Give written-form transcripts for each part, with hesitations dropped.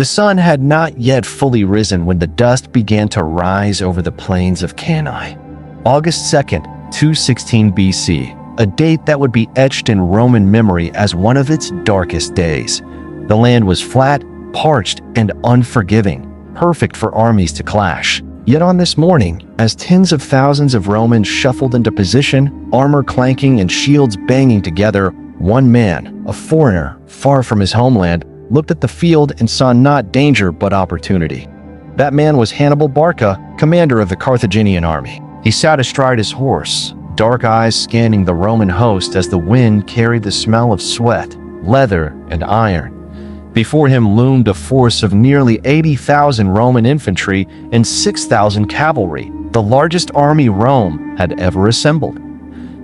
The sun had not yet fully risen when the dust began to rise over the plains of Cannae. August 2nd, 216 BC, a date that would be etched in Roman memory as one of its darkest days. The land was flat, parched, and unforgiving, perfect for armies to clash. Yet on this morning, as tens of thousands of Romans shuffled into position, armor clanking and shields banging together, one man, a foreigner, far from his homeland, looked at the field and saw not danger but opportunity. That man was Hannibal Barca, commander of the Carthaginian army. He sat astride his horse, dark eyes scanning the Roman host as the wind carried the smell of sweat, leather, and iron. Before him loomed a force of nearly 80,000 Roman infantry and 6,000 cavalry, the largest army Rome had ever assembled.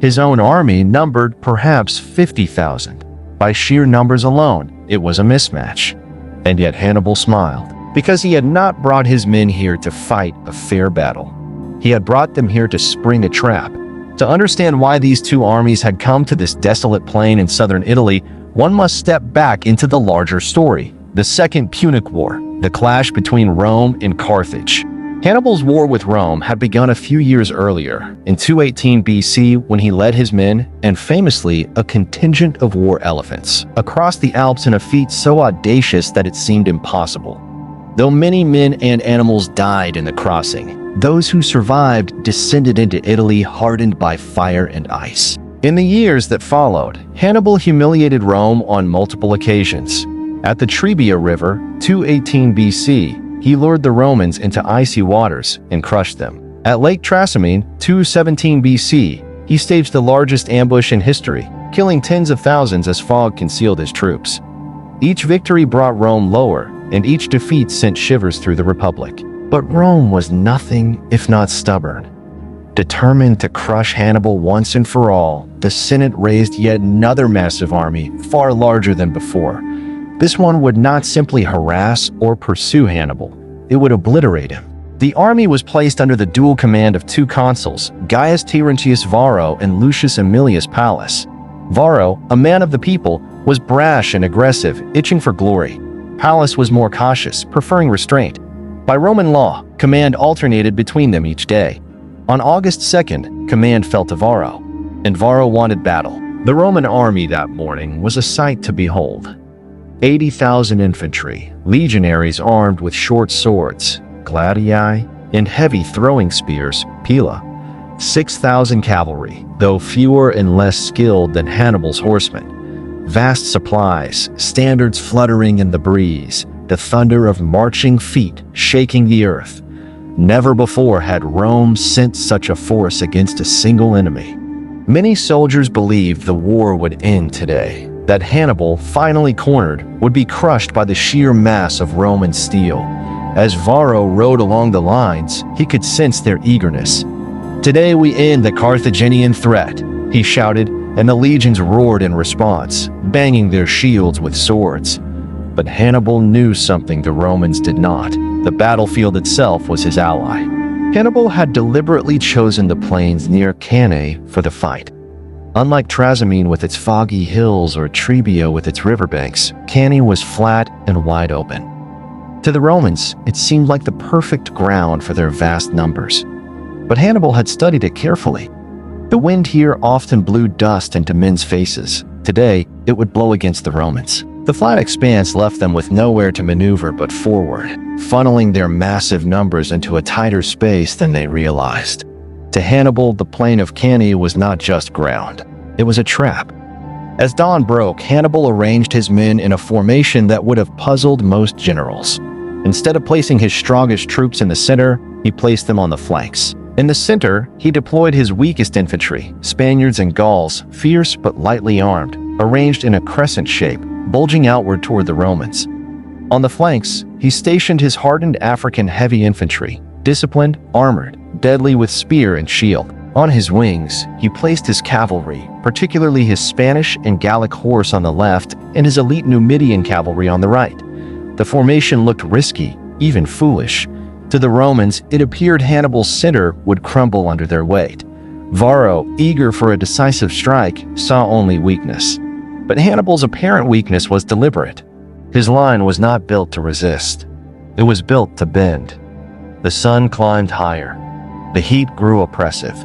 His own army numbered perhaps 50,000. By sheer numbers alone, it was a mismatch. And yet Hannibal smiled, because he had not brought his men here to fight a fair battle. He had brought them here to spring a trap. To understand why these two armies had come to this desolate plain in southern Italy, one must step back into the larger story, the Second Punic War, the clash between Rome and Carthage. Hannibal's war with Rome had begun a few years earlier, in 218 BC, when he led his men, and famously a contingent of war elephants, across the Alps in a feat so audacious that it seemed impossible. Though many men and animals died in the crossing, those who survived descended into Italy hardened by fire and ice. In the years that followed, Hannibal humiliated Rome on multiple occasions. At the Trebia River, 218 BC, he lured the Romans into icy waters and crushed them. At Lake Trasimene, 217 BC, he staged the largest ambush in history, killing tens of thousands as fog concealed his troops. Each victory brought Rome lower, and each defeat sent shivers through the Republic. But Rome was nothing if not stubborn. Determined to crush Hannibal once and for all, the Senate raised yet another massive army, far larger than before. This one would not simply harass or pursue Hannibal, it would obliterate him. The army was placed under the dual command of two consuls, Gaius Terentius Varro and Lucius Aemilius Pallas. Varro, a man of the people, was brash and aggressive, itching for glory. Pallas was more cautious, preferring restraint. By Roman law, command alternated between them each day. On August 2nd, command fell to Varro, and Varro wanted battle. The Roman army that morning was a sight to behold. 80,000 infantry, legionaries armed with short swords, gladii, and heavy throwing spears, pila. 6,000 cavalry, though fewer and less skilled than Hannibal's horsemen. Vast supplies, standards fluttering in the breeze, the thunder of marching feet shaking the earth. Never before had Rome sent such a force against a single enemy. Many soldiers believed the war would end today, that Hannibal, finally cornered, would be crushed by the sheer mass of Roman steel. As Varro rode along the lines, he could sense their eagerness. "Today we end the Carthaginian threat," he shouted, and the legions roared in response, banging their shields with swords. But Hannibal knew something the Romans did not. The battlefield itself was his ally. Hannibal had deliberately chosen the plains near Cannae for the fight. Unlike Trasimene with its foggy hills or Trebia with its riverbanks, Cannae was flat and wide open. To the Romans, it seemed like the perfect ground for their vast numbers. But Hannibal had studied it carefully. The wind here often blew dust into men's faces. Today, it would blow against the Romans. The flat expanse left them with nowhere to maneuver but forward, funneling their massive numbers into a tighter space than they realized. To Hannibal, the plain of Cannae was not just ground. It was a trap. As dawn broke, Hannibal arranged his men in a formation that would have puzzled most generals. Instead of placing his strongest troops in the center, he placed them on the flanks. In the center, he deployed his weakest infantry, Spaniards and Gauls, fierce but lightly armed, arranged in a crescent shape, bulging outward toward the Romans. On the flanks, he stationed his hardened African heavy infantry, disciplined, armored, deadly with spear and shield. On his wings, he placed his cavalry, particularly his Spanish and Gallic horse on the left and his elite Numidian cavalry on the right. The formation looked risky, even foolish. To the Romans, it appeared Hannibal's center would crumble under their weight. Varro, eager for a decisive strike, saw only weakness. But Hannibal's apparent weakness was deliberate. His line was not built to resist. It was built to bend. The sun climbed higher. The heat grew oppressive.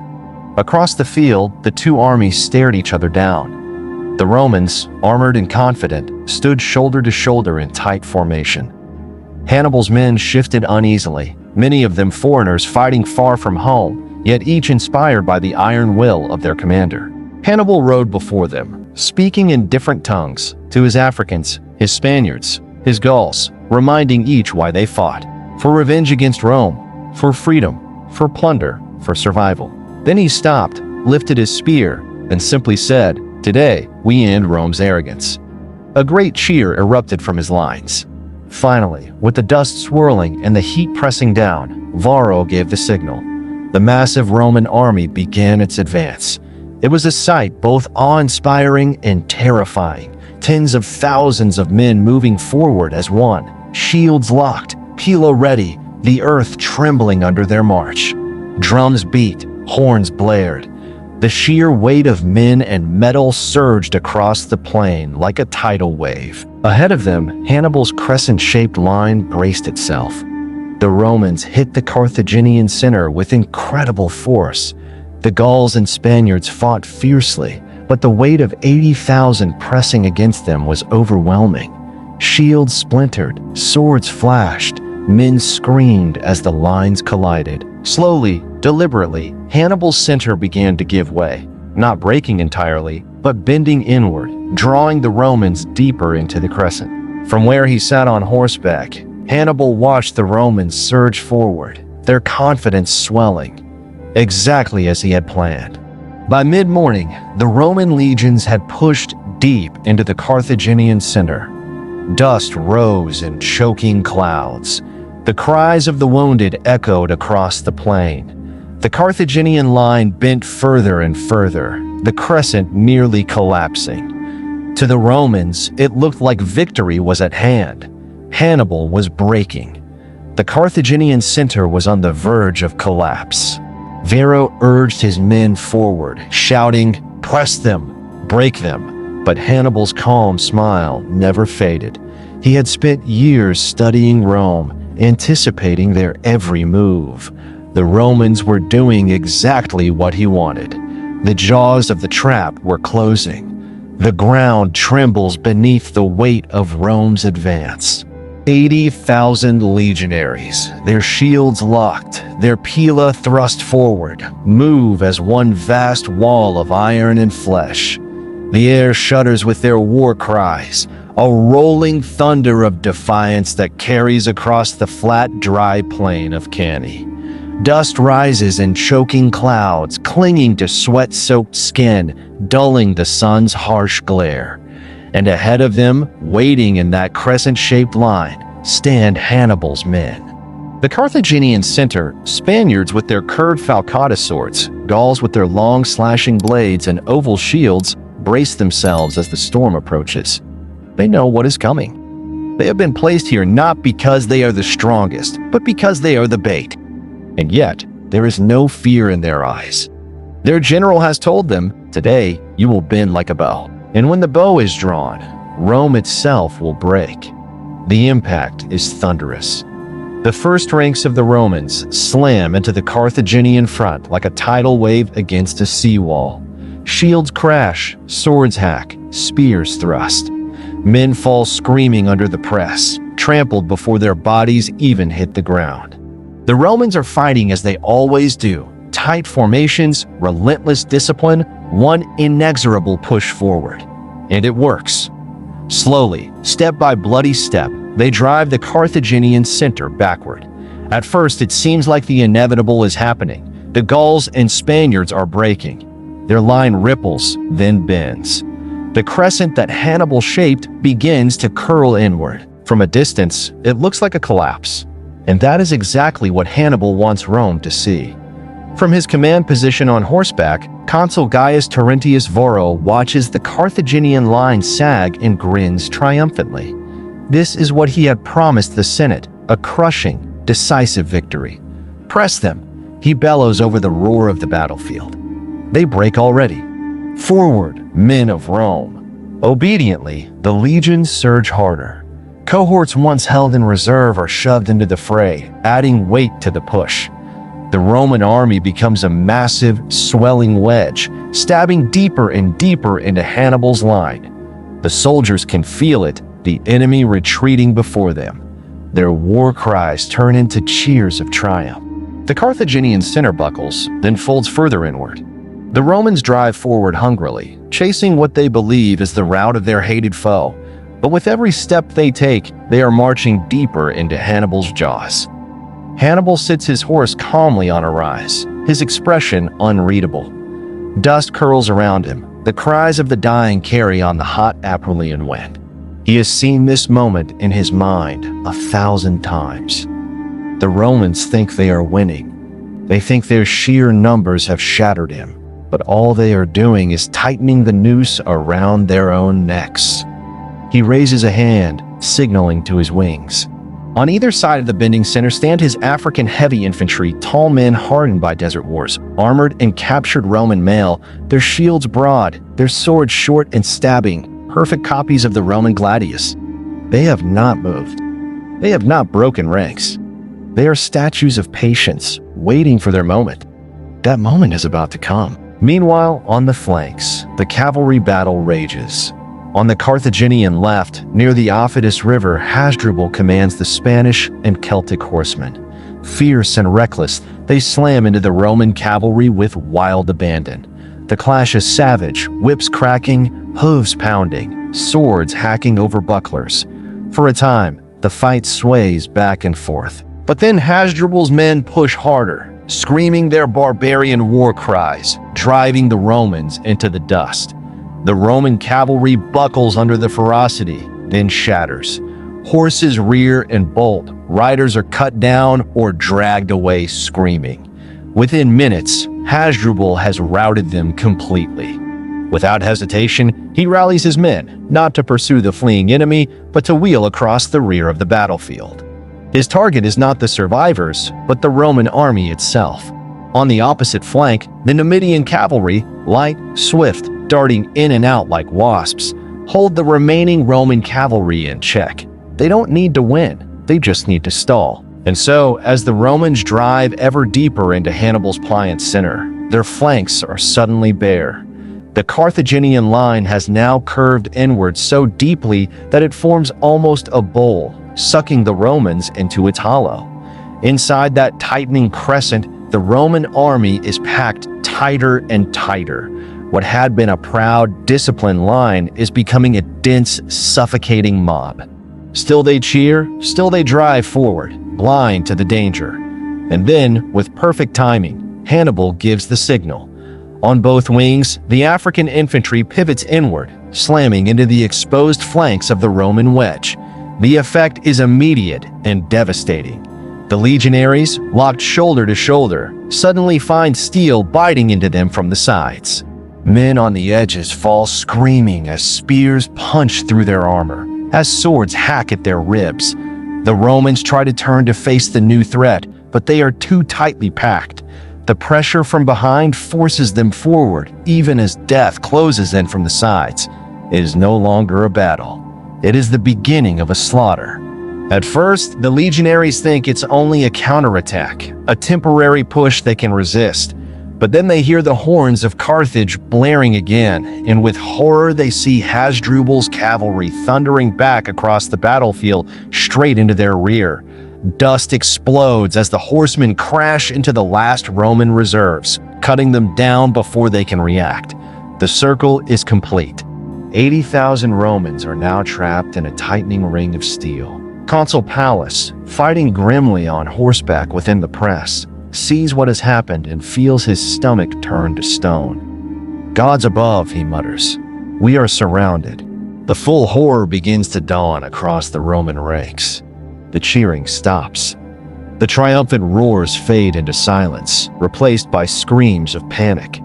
Across the field, the two armies stared each other down. The Romans, armored and confident, stood shoulder to shoulder in tight formation. Hannibal's men shifted uneasily, many of them foreigners fighting far from home, yet each inspired by the iron will of their commander. Hannibal rode before them, speaking in different tongues, to his Africans, his Spaniards, his Gauls, reminding each why they fought. For revenge against Rome, for freedom, for plunder, for survival. Then he stopped, lifted his spear, and simply said, "Today, we end Rome's arrogance." A great cheer erupted from his lines. Finally, with the dust swirling and the heat pressing down, Varro gave the signal. The massive Roman army began its advance. It was a sight both awe-inspiring and terrifying. Tens of thousands of men moving forward as one, shields locked, pilo ready, the earth trembling under their march. Drums beat, horns blared. The sheer weight of men and metal surged across the plain like a tidal wave. Ahead of them, Hannibal's crescent-shaped line braced itself. The Romans hit the Carthaginian center with incredible force. The Gauls and Spaniards fought fiercely, but the weight of 80,000 pressing against them was overwhelming. Shields splintered, swords flashed, men screamed as the lines collided. Slowly, deliberately, Hannibal's center began to give way, not breaking entirely, but bending inward, drawing the Romans deeper into the crescent. From where he sat on horseback, Hannibal watched the Romans surge forward, their confidence swelling, exactly as he had planned. By mid-morning, the Roman legions had pushed deep into the Carthaginian center. Dust rose in choking clouds. The cries of the wounded echoed across the plain. The Carthaginian line bent further and further, the crescent nearly collapsing. To the Romans, it looked like victory was at hand. Hannibal was breaking. The Carthaginian center was on the verge of collapse. Varro urged his men forward, shouting, "Press them, break them." But Hannibal's calm smile never faded. He had spent years studying Rome, anticipating their every move. The Romans were doing exactly what he wanted. The jaws of the trap were closing. The ground trembles beneath the weight of Rome's advance. 80,000 legionaries, their shields locked, their pila thrust forward, move as one vast wall of iron and flesh. The air shudders with their war cries, a rolling thunder of defiance that carries across the flat, dry plain of Cannae. Dust rises in choking clouds, clinging to sweat-soaked skin, dulling the sun's harsh glare. And ahead of them, waiting in that crescent-shaped line, stand Hannibal's men. The Carthaginian center, Spaniards with their curved falcata swords, Gauls with their long slashing blades and oval shields, brace themselves as the storm approaches. They know what is coming. They have been placed here not because they are the strongest, but because they are the bait. And yet, there is no fear in their eyes. Their general has told them, "Today, you will bend like a bow." And when the bow is drawn, Rome itself will break. The impact is thunderous. The first ranks of the Romans slam into the Carthaginian front like a tidal wave against a seawall. Shields crash, swords hack, spears thrust. Men fall screaming under the press, trampled before their bodies even hit the ground. The Romans are fighting as they always do. Tight formations, relentless discipline, one inexorable push forward. And it works. Slowly, step by bloody step, they drive the Carthaginian center backward. At first, it seems like the inevitable is happening. The Gauls and Spaniards are breaking. Their line ripples, then bends. The crescent that Hannibal shaped begins to curl inward. From a distance, it looks like a collapse. And that is exactly what Hannibal wants Rome to see. From his command position on horseback, Consul Gaius Terentius Varro watches the Carthaginian line sag and grins triumphantly. This is what he had promised the Senate, a crushing, decisive victory. "Press them," he bellows over the roar of the battlefield. They break already. "Forward, men of Rome." Obediently, the legions surge harder. Cohorts once held in reserve are shoved into the fray, adding weight to the push. The Roman army becomes a massive, swelling wedge, stabbing deeper and deeper into Hannibal's line. The soldiers can feel it, the enemy retreating before them. Their war cries turn into cheers of triumph. The Carthaginian center buckles, then folds further inward. The Romans drive forward hungrily, chasing what they believe is the route of their hated foe. But with every step they take, they are marching deeper into Hannibal's jaws. Hannibal sits his horse calmly on a rise, his expression unreadable. Dust curls around him. The cries of the dying carry on the hot Apulian wind. He has seen this moment in his mind 1,000 times. The Romans think they are winning. They think their sheer numbers have shattered him, but all they are doing is tightening the noose around their own necks. He raises a hand, signaling to his wings. On either side of the bending center stand his African heavy infantry, tall men hardened by desert wars, armored and captured Roman mail, their shields broad, their swords short and stabbing, perfect copies of the Roman gladius. They have not moved. They have not broken ranks. They are statues of patience, waiting for their moment. That moment is about to come. Meanwhile, on the flanks, the cavalry battle rages. On the Carthaginian left, near the Aufidus River, Hasdrubal commands the Spanish and Celtic horsemen. Fierce and reckless, they slam into the Roman cavalry with wild abandon. The clash is savage, whips cracking, hooves pounding, swords hacking over bucklers. For a time, the fight sways back and forth. But then Hasdrubal's men push harder, screaming their barbarian war cries, driving the Romans into the dust. The Roman cavalry buckles under the ferocity, then shatters. Horses rear and bolt, riders are cut down or dragged away screaming. Within minutes, Hasdrubal has routed them completely. Without hesitation, he rallies his men, not to pursue the fleeing enemy, but to wheel across the rear of the battlefield. His target is not the survivors, but the Roman army itself. On the opposite flank, the Numidian cavalry, light, swift, darting in and out like wasps, hold the remaining Roman cavalry in check. They don't need to win, they just need to stall. And so, as the Romans drive ever deeper into Hannibal's pliant center, their flanks are suddenly bare. The Carthaginian line has now curved inward so deeply that it forms almost a bowl, sucking the Romans into its hollow. Inside that tightening crescent, the Roman army is packed tighter and tighter. What had been a proud, disciplined line is becoming a dense, suffocating mob. Still they cheer, still they drive forward, blind to the danger. And then, with perfect timing, Hannibal gives the signal. On both wings, the African infantry pivots inward, slamming into the exposed flanks of the Roman wedge. The effect is immediate and devastating. The legionaries, locked shoulder to shoulder, suddenly find steel biting into them from the sides. Men on the edges fall screaming as spears punch through their armor, as swords hack at their ribs. The Romans try to turn to face the new threat, but they are too tightly packed. The pressure from behind forces them forward, even as death closes in from the sides. It is no longer a battle. It is the beginning of a slaughter. At first, the legionaries think it's only a counterattack, a temporary push they can resist. But then they hear the horns of Carthage blaring again, and with horror they see Hasdrubal's cavalry thundering back across the battlefield straight into their rear. Dust explodes as the horsemen crash into the last Roman reserves, cutting them down before they can react. The circle is complete. 80,000 Romans are now trapped in a tightening ring of steel. Consul Pallas, fighting grimly on horseback within the press, sees what has happened and feels his stomach turn to stone. "Gods above," he mutters. "We are surrounded." The full horror begins to dawn across the Roman ranks. The cheering stops. The triumphant roars fade into silence, replaced by screams of panic.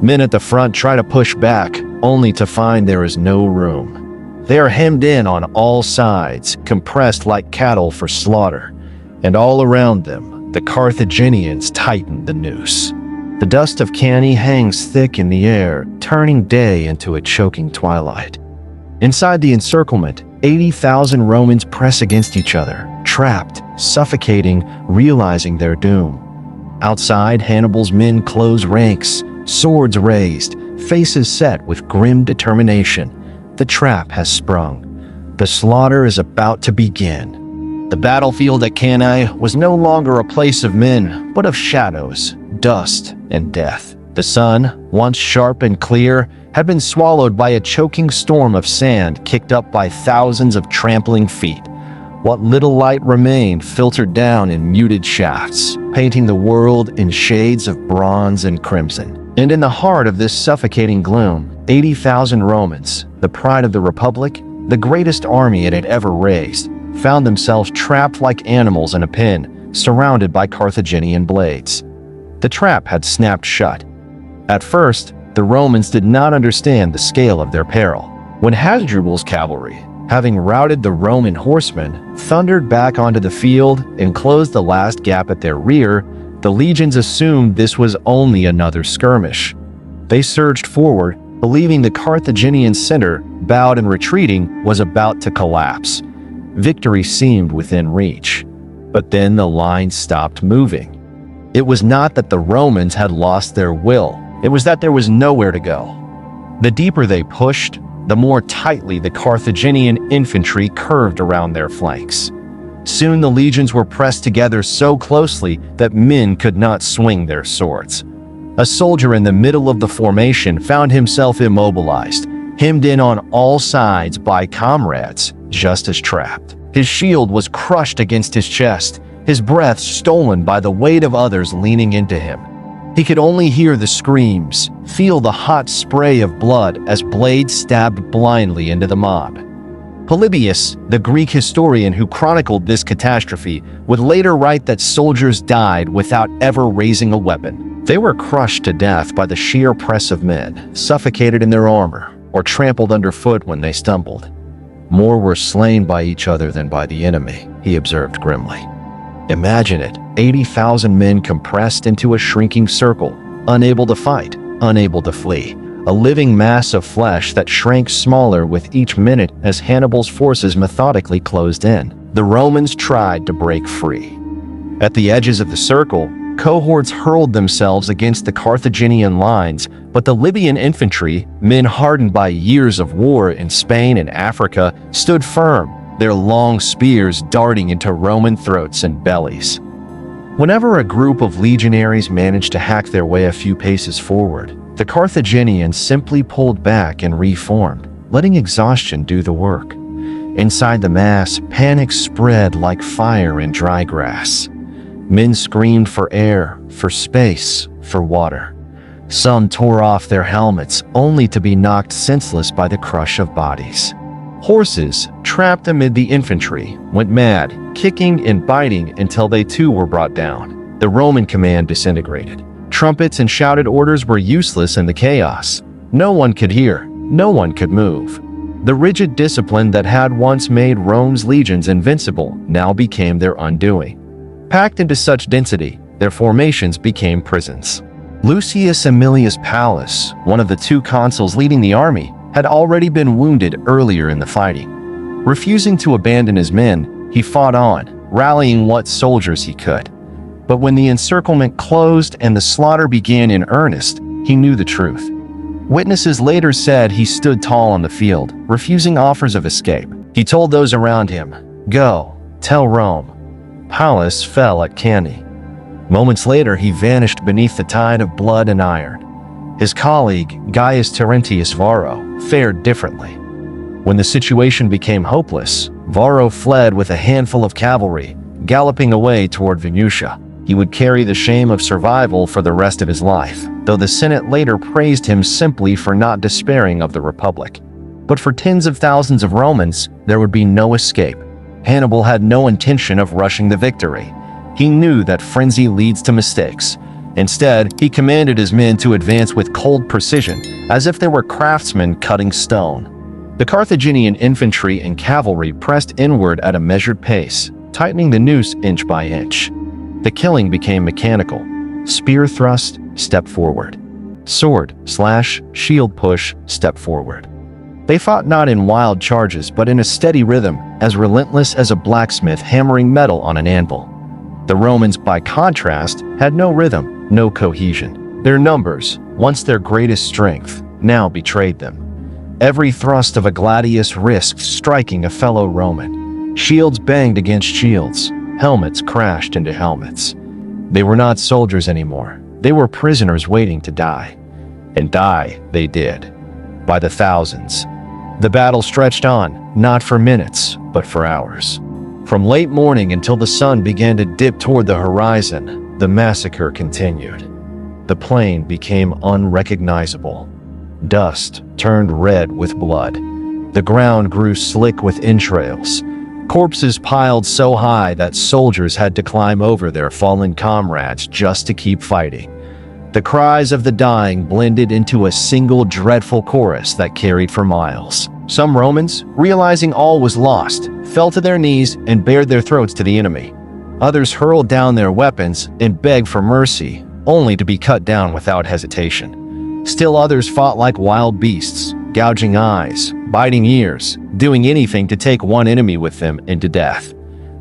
Men at the front try to push back, only to find there is no room. They are hemmed in on all sides, compressed like cattle for slaughter. And all around them, the Carthaginians tighten the noose. The dust of Cannae hangs thick in the air, turning day into a choking twilight. Inside the encirclement, 80,000 Romans press against each other, trapped, suffocating, realizing their doom. Outside, Hannibal's men close ranks, swords raised, faces set with grim determination. The trap has sprung. The slaughter is about to begin. The battlefield at Cannae was no longer a place of men, but of shadows, dust, and death. The sun, once sharp and clear, had been swallowed by a choking storm of sand kicked up by thousands of trampling feet. What little light remained filtered down in muted shafts, painting the world in shades of bronze and crimson. And in the heart of this suffocating gloom, 80,000 Romans, the pride of the Republic, the greatest army it had ever raised, found themselves trapped like animals in a pen, surrounded by Carthaginian blades. The trap had snapped shut. At first, the Romans did not understand the scale of their peril. When Hannibal's cavalry, having routed the Roman horsemen, thundered back onto the field and closed the last gap at their rear, the legions assumed this was only another skirmish. They surged forward, believing the Carthaginian center, bowed and retreating, was about to collapse. Victory seemed within reach. But then the line stopped moving. It was not that the Romans had lost their will. It was that there was nowhere to go. The deeper they pushed, the more tightly the Carthaginian infantry curved around their flanks. Soon the legions were pressed together so closely that men could not swing their swords. A soldier in the middle of the formation found himself immobilized, hemmed in on all sides by comrades, just as trapped. His shield was crushed against his chest, his breath stolen by the weight of others leaning into him. He could only hear the screams, feel the hot spray of blood as blades stabbed blindly into the mob. Polybius, the Greek historian who chronicled this catastrophe, would later write that soldiers died without ever raising a weapon. They were crushed to death by the sheer press of men, suffocated in their armor, or trampled underfoot when they stumbled. More were slain by each other than by the enemy, he observed grimly. Imagine it, 80,000 men compressed into a shrinking circle, unable to fight, unable to flee. A living mass of flesh that shrank smaller with each minute as Hannibal's forces methodically closed in. The Romans tried to break free. At the edges of the circle, cohorts hurled themselves against the Carthaginian lines, but the Libyan infantry, men hardened by years of war in Spain and Africa, stood firm, their long spears darting into Roman throats and bellies. Whenever a group of legionaries managed to hack their way a few paces forward, the Carthaginians simply pulled back and reformed, letting exhaustion do the work. Inside the mass, panic spread like fire in dry grass. Men screamed for air, for space, for water. Some tore off their helmets, only to be knocked senseless by the crush of bodies. Horses, trapped amid the infantry, went mad, kicking and biting until they too were brought down. The Roman command disintegrated. Trumpets and shouted orders were useless in the chaos. No one could hear, no one could move. The rigid discipline that had once made Rome's legions invincible now became their undoing. Packed into such density, their formations became prisons. Lucius Aemilius Paulus, one of the two consuls leading the army, had already been wounded earlier in the fighting. Refusing to abandon his men, he fought on, rallying what soldiers he could. But when the encirclement closed and the slaughter began in earnest, he knew the truth. Witnesses later said he stood tall on the field, refusing offers of escape. He told those around him, "Go, tell Rome." Paulus fell at Cannae. Moments later, he vanished beneath the tide of blood and iron. His colleague, Gaius Terentius Varro, fared differently. When the situation became hopeless, Varro fled with a handful of cavalry, galloping away toward Venusia. He would carry the shame of survival for the rest of his life, though the Senate later praised him simply for not despairing of the Republic. But for tens of thousands of Romans, there would be no escape. Hannibal had no intention of rushing the victory. He knew that frenzy leads to mistakes. Instead, he commanded his men to advance with cold precision, as if they were craftsmen cutting stone. The Carthaginian infantry and cavalry pressed inward at a measured pace, tightening the noose inch by inch. The killing became mechanical. Spear thrust, step forward. Sword, slash, shield push, step forward. They fought not in wild charges, but in a steady rhythm, as relentless as a blacksmith hammering metal on an anvil. The Romans, by contrast, had no rhythm, no cohesion. Their numbers, once their greatest strength, now betrayed them. Every thrust of a gladius risked striking a fellow Roman. Shields banged against shields, helmets crashed into helmets. They were not soldiers anymore. They were prisoners waiting to die. And die they did, by the thousands. The battle stretched on, not for minutes, but for hours. From late morning until the sun began to dip toward the horizon, the massacre continued. The plain became unrecognizable. Dust turned red with blood. The ground grew slick with entrails. Corpses piled so high that soldiers had to climb over their fallen comrades just to keep fighting. The cries of the dying blended into a single dreadful chorus that carried for miles. Some Romans, realizing all was lost, fell to their knees and bared their throats to the enemy. Others hurled down their weapons and begged for mercy, only to be cut down without hesitation. Still others fought like wild beasts, gouging eyes, biting ears, doing anything to take one enemy with them into death.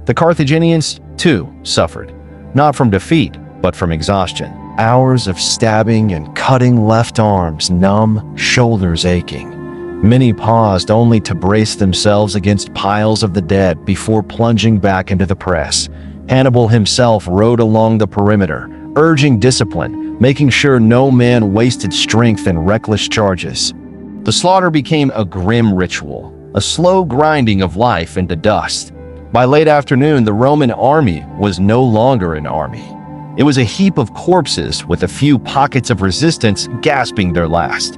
The Carthaginians, too, suffered, not from defeat, but from exhaustion. Hours of stabbing and cutting left arms numb, shoulders aching. Many paused only to brace themselves against piles of the dead before plunging back into the press. Hannibal himself rode along the perimeter, urging discipline, making sure no man wasted strength in reckless charges. The slaughter became a grim ritual, a slow grinding of life into dust. By late afternoon, the Roman army was no longer an army. It was a heap of corpses with a few pockets of resistance gasping their last.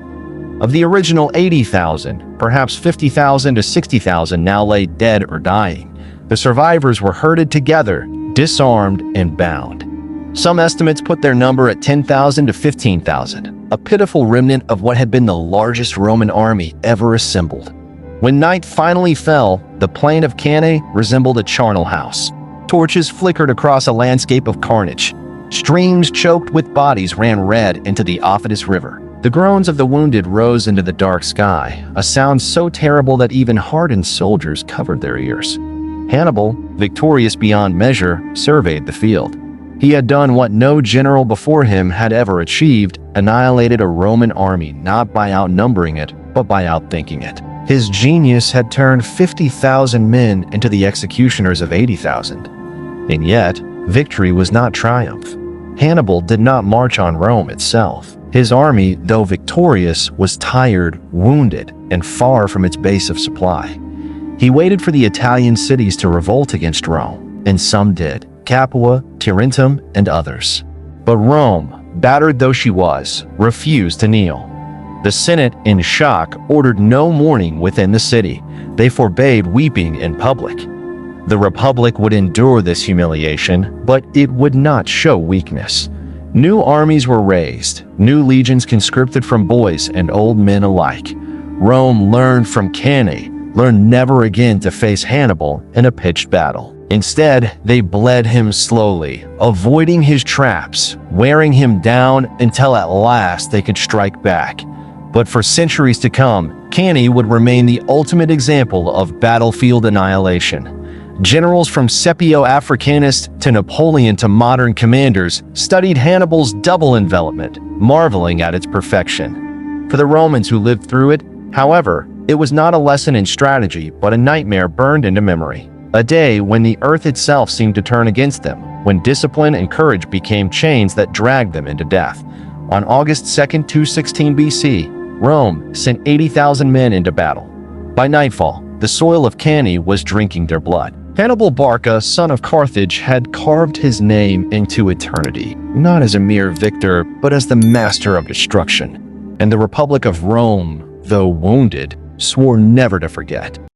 Of the original 80,000, perhaps 50,000 to 60,000 now lay dead or dying. The survivors were herded together, disarmed and bound. Some estimates put their number at 10,000 to 15,000, a pitiful remnant of what had been the largest Roman army ever assembled. When night finally fell, the plain of Cannae resembled a charnel house. Torches flickered across a landscape of carnage. Streams choked with bodies ran red into the Aufidus River. The groans of the wounded rose into the dark sky, a sound so terrible that even hardened soldiers covered their ears. Hannibal, victorious beyond measure, surveyed the field. He had done what no general before him had ever achieved, annihilated a Roman army not by outnumbering it, but by outthinking it. His genius had turned 50,000 men into the executioners of 80,000. And yet, victory was not triumph. Hannibal did not march on Rome itself. His army, though victorious, was tired, wounded, and far from its base of supply. He waited for the Italian cities to revolt against Rome, and some did, Capua, Tarentum, and others. But Rome, battered though she was, refused to kneel. The Senate, in shock, ordered no mourning within the city. They forbade weeping in public. The Republic would endure this humiliation, but it would not show weakness. New armies were raised, new legions conscripted from boys and old men alike. Rome learned from Cannae, learned never again to face Hannibal in a pitched battle. Instead, they bled him slowly, avoiding his traps, wearing him down until at last they could strike back. But for centuries to come, Cannae would remain the ultimate example of battlefield annihilation. Generals from Scipio Africanus to Napoleon to modern commanders studied Hannibal's double envelopment, marveling at its perfection. For the Romans who lived through it, however, it was not a lesson in strategy, but a nightmare burned into memory. A day when the earth itself seemed to turn against them, when discipline and courage became chains that dragged them into death. On August 2nd, 216 BC, Rome sent 80,000 men into battle. By nightfall, the soil of Cannae was drinking their blood. Hannibal Barca, son of Carthage, had carved his name into eternity, not as a mere victor, but as the master of destruction. And the Republic of Rome, though wounded, swore never to forget.